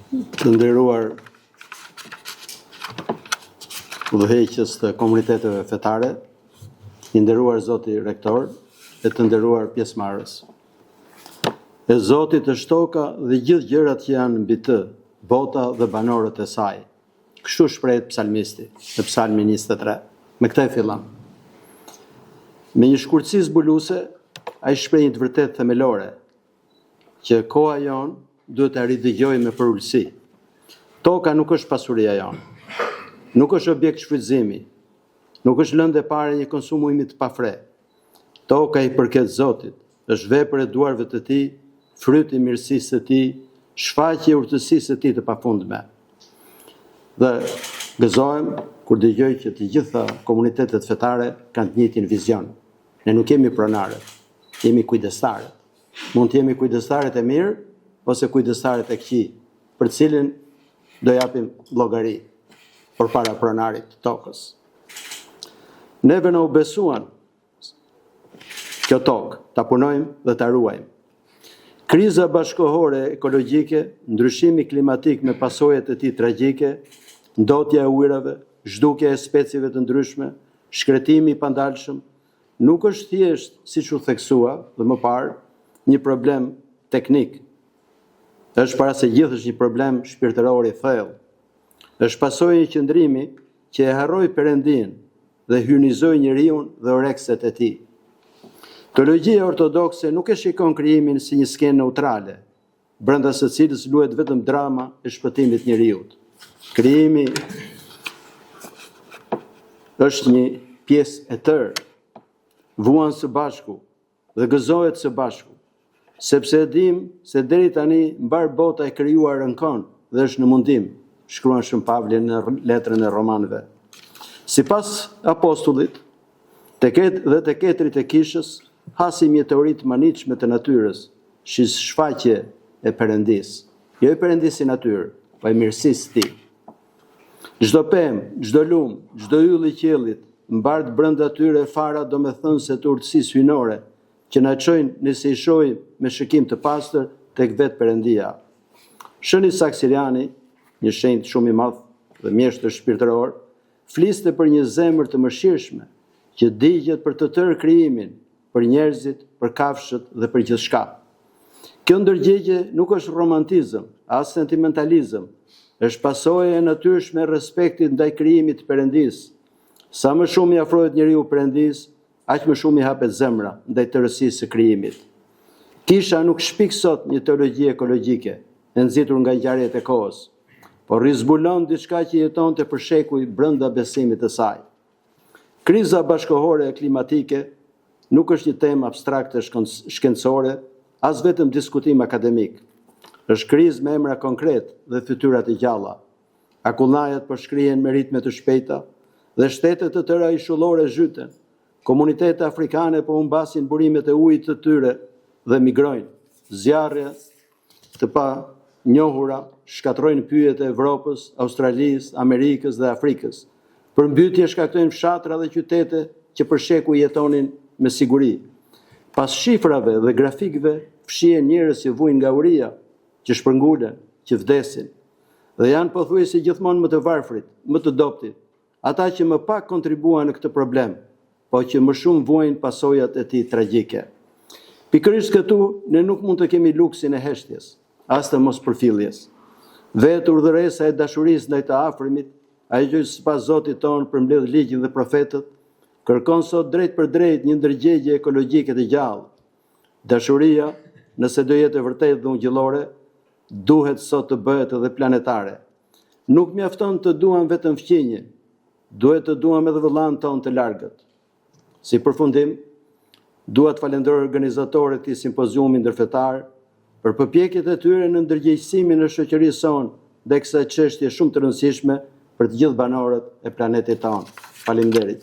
Të nderuar udhëheqës të komuniteteve fetare, i nderuar zoti rektor e të nderuar pjesëmarrës. E Zotit të shtoka dhe gjithë gjërat që janë mbi të, bota dhe banorët e saj. Kështu shprehet psalmisti në Psalmin 23. Me këtë e fillon. Me një shkurtësi zbuluese, ai shpreh një të vërtetë themelore, që koha jon duhet ta ridëgjojë me përulësi. Toka nuk është pasuria jonë, nuk është objekt shfrytëzimi, nuk është lëndë e pare një konsumimi të pafre. Toka i përket Zotit, është vepër e duarve të tij, fryt i mirësisë së tij, shfaqje e urtësisë së tij të pafundme. Dhe gëzohem kur dëgjoj që të gjitha komunitetet fetare kanë të njëjtin vizion. Ne nuk jemi pronarët, jemi kujdestarët. Mund të jemi kujdestarët e mirë ose kujdestarët e këqij, për cilin do japim llogari përpara pronarit të tokës. Neve na u besuan kjo tokë, ta punojmë dhe ta ruajmë. Kriza bashkëkohore ekologjike, ndryshimi klimatik me pasojat e tij tragjike, ndotja e ujrave, zhdukja e specieve të ndryshme, shkretimi i pandalshëm, nuk është thjesht, siç u theksua dhe më parë, një problem teknik. Është para se gjithë është një problem shpirtëror i thellë. Është pasojë e një qëndrimi që e harroi Perëndin dhe hynizoi njeriu dhe orekset e tij. Teologjia ortodokse nuk e shikon krijimin si një skenë neutrale, brenda së cilës luhet vetëm drama e shpëtimit të njeriu. Krijimi është një pjesë e tërë, vuan së bashku dhe gëzohet së bashku. Sepse e dim se deri tani mbar bota e krijuar rënkon dhe është në mundim, shkruan Shën Pavli në letrën e Romanëve. Sipas apostullit, te ketrit e kishës, hasi mjetërit manitshme të natyrës, shfaqje e Perëndis. Jo e Perëndis i natyrë, po e mirësisë së tij. Çdo pemë, çdo lum, çdo yll i qiellit, mbart brenda tyre fara domethënëse të urtësisë hyjnore, që na çojnë nëse i shohim me shikim të pastër tek vetë Perëndia. Shëni Saksiriani, një shenjtë shumë i madh dhe mjeshtër shpirtëror, fliste për një zemër të mëshirshme, që digjet për të tërë krijimin, për njerëzit, për kafshët dhe për gjithçka. Kjo ndërgjegje nuk është romantizëm, as sentimentalizëm, është pasojë e natyrshme e respektit ndaj krijimit të Perëndis. Sa më shumë i afrohet njeriu Perëndis, aq më shumë i hapet zemra ndaj tërësisë së krijimit. Kisha nuk shpik sot një teologji ekologjike, e nxitur nga ngjarjet e kohës, por rizbulon diçka që jetonte për shekuj brenda besimit të saj. Kriza bashkëkohore e klimatike nuk është një temë abstrakte shkencore, as vetëm diskutim akademik. Është krizë me emra konkret dhe fytyra të gjalla. Akullnajat po shkrihen me ritme të shpejta dhe shtete të tëra ishullore zhyten. Komunitete afrikane po humbasin burimet e ujit të tyre dhe migrojnë. Zjarre të pa njohura shkatrojnë pyjet e Evropës, Australisë, Amerikës dhe Afrikës. Përmbytje shkaktojnë fshatra dhe qytete që për shekuj jetonin me siguri. Pas shifrave dhe grafikëve fshihen njerëz që vujnë nga uria, që shpërngulen, që vdesin. Dhe janë pothuajse gjithmonë më të varfrit, më të dobtit, ata që më pak kontribuan në këtë problem, po që më shumë vuajnë pasojat e tij tragjike. Pikërisht këtu ne nuk mund të kemi luksin e heshtjes, as të mospërfilljes. Vetë urdhëresa e dashurisë ndaj të afërmit, ajo që sipas Zotit ton përmbledh ligjin dhe profetët, kërkon sot drejt për drejt një ndërgjegje ekologjike të gjallë. Dashuria, nëse do jetë e vërtetë dhe ungjillore, duhet sot të bëhet edhe planetare. Nuk mjafton të duam vetëm fqinjen, duhet të duam edhe vëllain ton të largët. Si përfundim, dua të falenderoj organizatorët e këtij simpoziumi ndërfetar për përpjekjet e tyre në ndërgjegjësimin e shoqërisë sonë dhe kësaj çështje shumë të rëndësishme për të gjithë banorët e planetit tonë. Faleminderit.